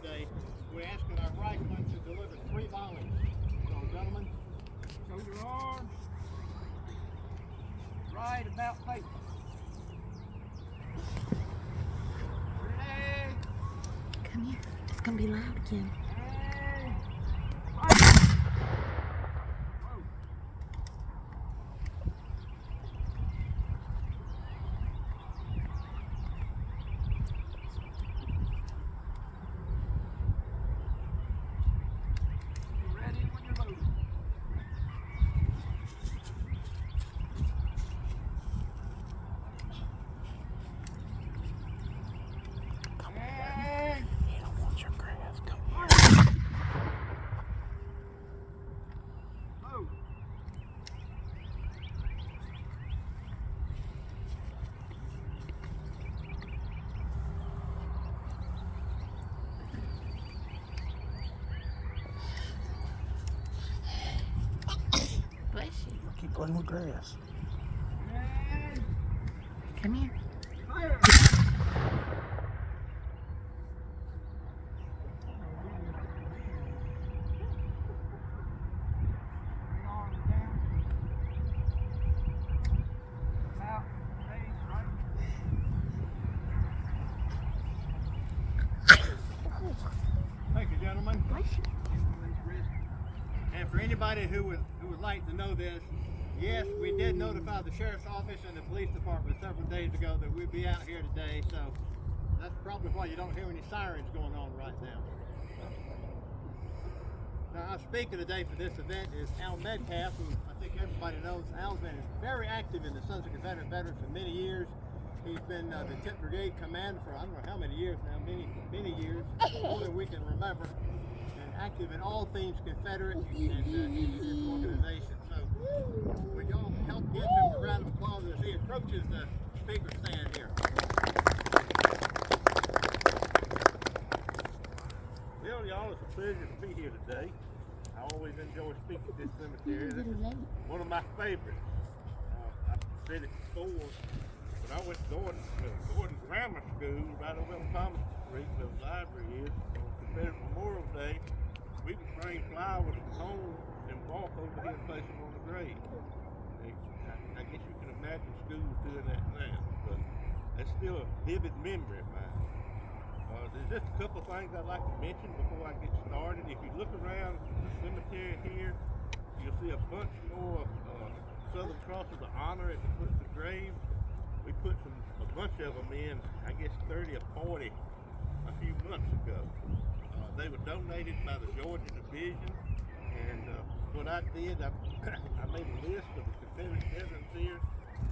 today. We're asking our riflemen to deliver 3 volleys. So, gentlemen, show your arms. Right about face. Ready? Come here. It's gonna be loud again. Keep playing with grass. Come here. Thank you, gentlemen. And for anybody who would like to know this, yes, we did notify the sheriff's office and the police department several days ago that we'd be out here today, so that's probably why you don't hear any sirens going on right now. Now, our speaker today for this event is Al Metcalf, who I think everybody knows. Al's been very active in the Sons of Confederate Veterans for many years. He's been the 10th Brigade commander for I don't know how many years now, many years, more than we can remember, and active in all things Confederate and his organization. So, would y'all help give him a round of applause as he approaches the speaker stand here? Well, y'all, it's a pleasure to be here today. I always enjoy speaking at this cemetery. This is one of my favorites. I've said it before, but I went to Gordon Grammar School right over on Thomas Street, where the library is. On Confederate Memorial Day, we would bring flowers from home and walk over here and place them on the grave. I guess you can imagine schools doing that now, but that's still a vivid memory of mine. There's just a couple of things I'd like to mention before I get started. If you look around the cemetery here, you'll see a bunch more Southern Crosses of Honor at the foot of the grave. We put a bunch of them in, I guess 30 or 40 a few months ago. They were donated by the Georgia Division, and what I did, I made a list of the Confederate veterans here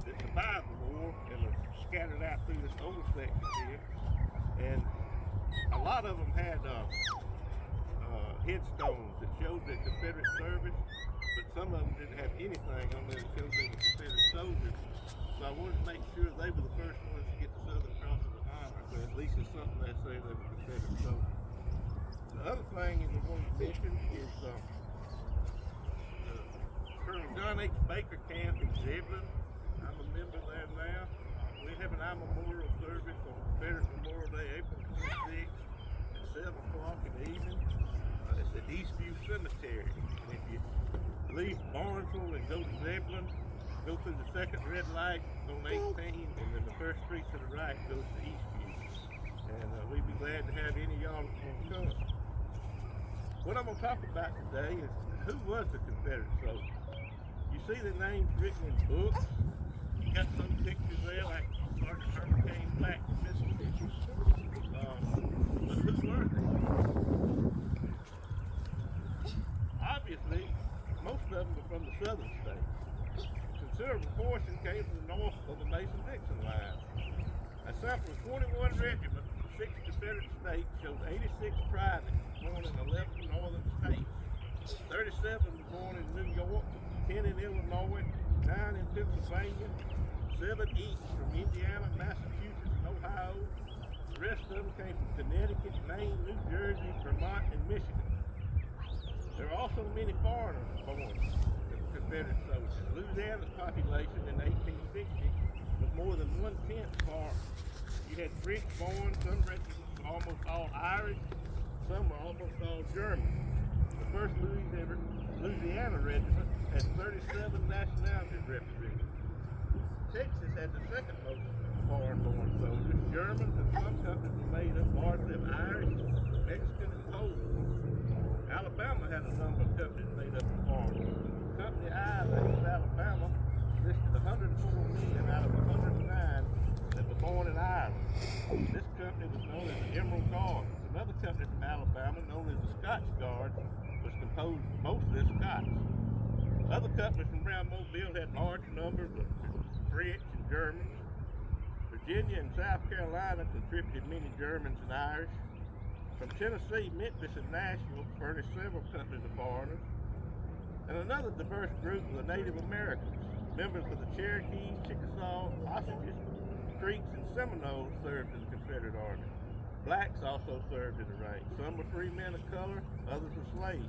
that survived the war and are scattered out through this whole section here. And a lot of them had headstones that showed their Confederate service, but some of them didn't have anything on there that showed they were Confederate soldiers. So I wanted to make sure they were the first ones to get the Southern Crosses of Honor, so at least it's something they say they were Confederate soldiers. The other thing that I wanted to mention is Colonel John H. Baker Camp in Zebulon. I'm a member there now. We have an eye memorial service on Confederate Memorial Day, April 26th at 7 o'clock in the evening. It's at Eastview Cemetery. And if you leave Barnesville and go to Zebulon, go through the second red light on 18, and then the first street to the right goes to Eastview. And we'd be glad to have any of y'all who come. What I'm going to talk about today is who was the Confederate soldier. You see the names written in books. You got some pictures there like Sergeant Hurricane Black in Mississippi. But who were they? Obviously, most of them were from the southern states. A considerable portion came from the north of the Mason-Dixon line. A sample of 21 regiments from 6 Confederate states shows 86 privates born in 11 northern states. 37 were born in New York, 10 in Illinois, 9 in Pennsylvania, 7 each from Indiana, Massachusetts, and Ohio. The rest of them came from Connecticut, Maine, New Jersey, Vermont, and Michigan. There are also many foreigners born as Confederate soldiers. Louisiana's population in 1860 was more than 1/10 foreign. You had French born, some regiments were almost all Irish, some were almost all German. The first Louisiana regiment had 37 nationalities represented. Texas had the second most foreign-born soldiers. Germans and some companies were made up largely of Irish, Mexican, and Polish. Alabama had a number of companies made up of foreigners. Company I of East Alabama listed 104 men out of 109 that were born in Ireland. This company was known as the Emerald Guard. Another company from Alabama, known as the Scotch Guard, was composed mostly of Scots. Other companies from around Mobile had large numbers of French and Germans. Virginia and South Carolina contributed many Germans and Irish. From Tennessee, Memphis, and Nashville furnished several companies of foreigners. And another diverse group were the Native Americans. Members of the Cherokees, Chickasaw, Osages, Creeks, and Seminoles served in the Confederate Army. Blacks also served in the ranks. Some were free men of color, others were slaves.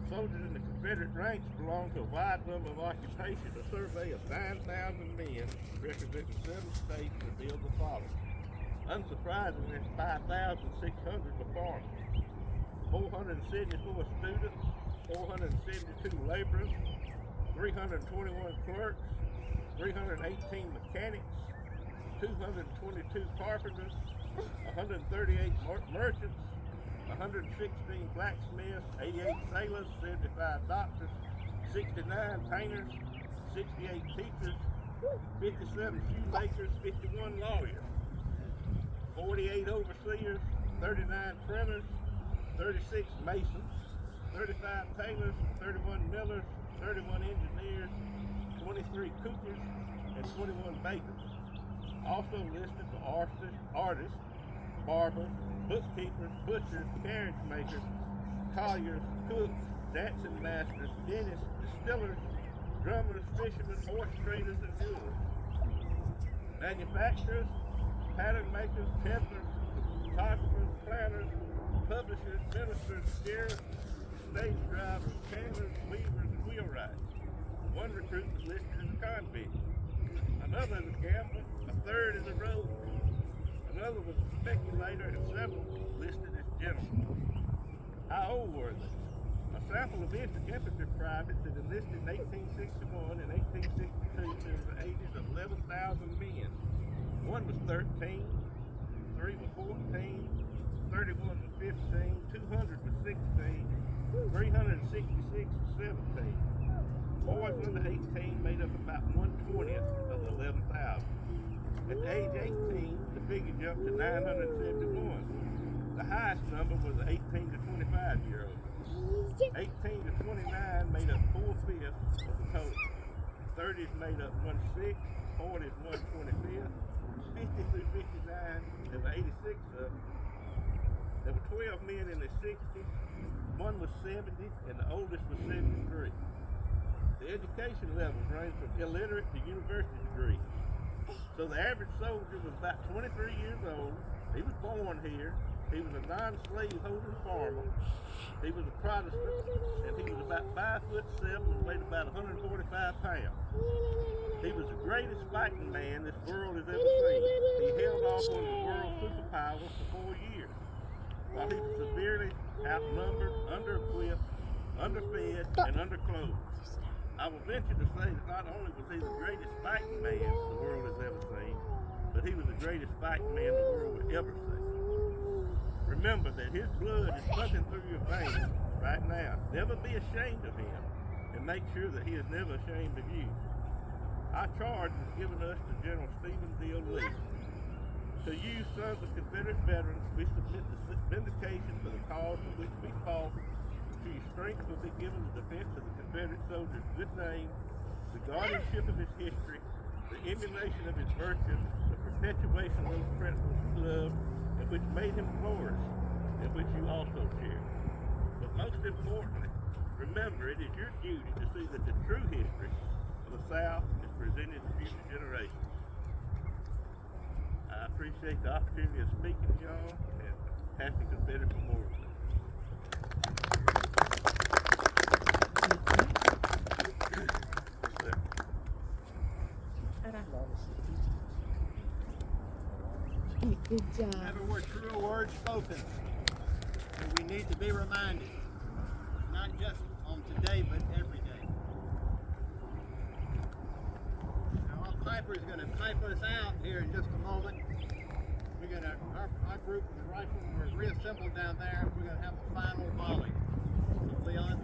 Soldiers in the Confederate ranks belonged to a wide number of occupations. A survey of 9,000 men representing 7 states revealed the following. Unsurprisingly, 5,600 were foreigners. 474 students, 472 laborers, 321 clerks, 318 mechanics, 222 carpenters, 138 merchants, 116 blacksmiths, 88 sailors, 75 doctors, 69 painters, 68 teachers, 57 shoemakers, 51 lawyers, 48 overseers, 39 printers, 36 masons, 35 tailors, 31 millers, 31 engineers, 23 coopers, and 21 bakers. Also listed were artists, barbers, bookkeepers, butchers, carriage makers, colliers, cooks, dancing masters, dentists, distillers, drummers, fishermen, horse traders, and jewelers. Manufacturers, pattern makers, peddlers, photographers, planners, publishers, ministers, sheriffs, stage drivers, tailors, weavers, and wheelwrights. One recruit was listed as a convict. Another as a gambler. A third as a rogue. Another was a speculator, and several listed as gentlemen. How old were they? A sample of infantry privates that enlisted in 1861 and 1862 to the ages of 11,000 men. One was 13, 3 were 14, 31 was 15, 200 was 16, 366 was 17. Boys under 18 made up about 1/20th of the 11,000. At age 18, the figure jumped to 971. The highest number was the 18 to 25-year-olds. 18 to 29 made up 4/5 of the total. 30s made up 1/6, 40s 1/25, 50 through 59, there were 86 of them. There were 12 men in their 60s, one was 70, and the oldest was 73. The education levels ranged from illiterate to university degrees. So the average soldier was about 23 years old. He was born here. He was a non-slave holding farmer. He was a Protestant, and he was about 5'7" and weighed about 145 pounds. He was the greatest fighting man this world has ever seen. He held off on the world superpowers for 4 years. While he was severely outnumbered, under-equipped, underfed, and underclothed. I will venture to say that not only was he the greatest fighting man the world has ever seen, but he was the greatest fighting man the world would ever see. Remember that his blood is pumping through your veins right now. Never be ashamed of him, and make sure that he is never ashamed of you. Our charge is given us to General Stephen D. Lee. To you, sons of Confederate veterans, we submit the vindication for the cause for which we fought. To your strength will be given the defense of the Confederate soldier's good name, the guardianship of his history, the emulation of his virtues, the perpetuation of those principles he loved, and which made him flourish, and which you also share. But most importantly, remember it is your duty to see that the true history of the South is presented to future generations. I appreciate the opportunity of speaking to y'all and Happy Confederate Memorial Day. Good job. Never were truer words spoken. and we need to be reminded, not just on today, but every day. Now our piper is going to pipe us out here in just a moment. We're going to, our group of the riflemen were reassembled down there. We're going to have a final volley. So Leon.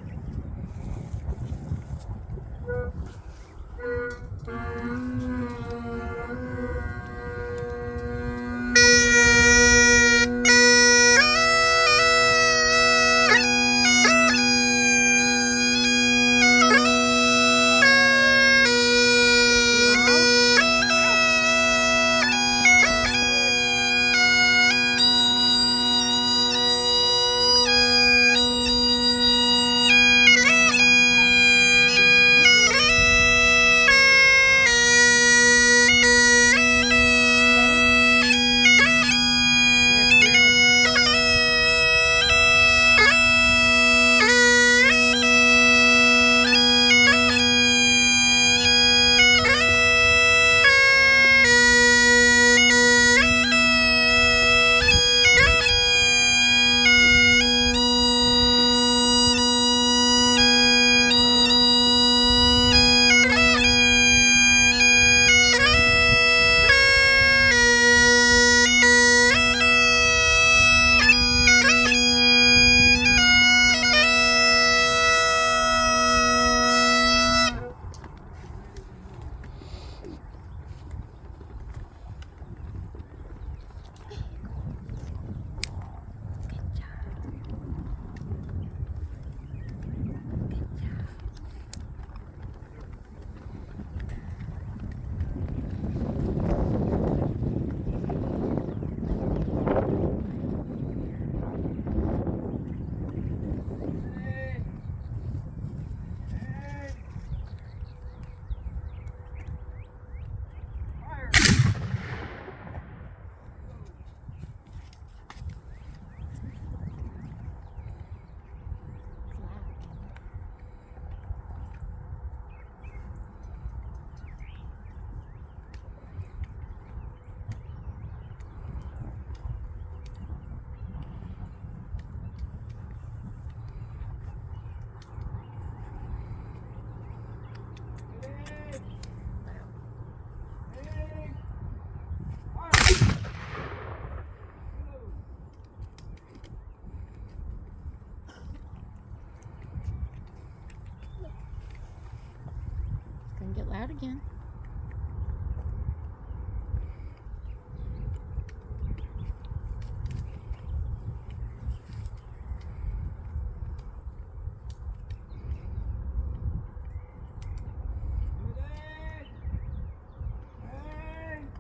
Gonna get loud again.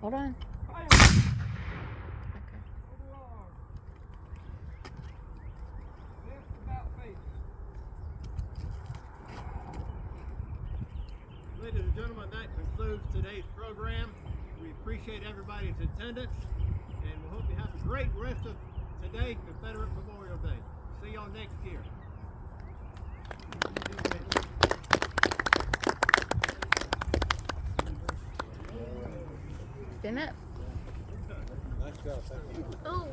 Hold on. Okay. Ladies and gentlemen, that concludes today's program. We appreciate everybody's attendance, and we hope you have a great rest of today, Confederate Memorial Day. See y'all next year. Spin it. Nice job, thank you. Oh.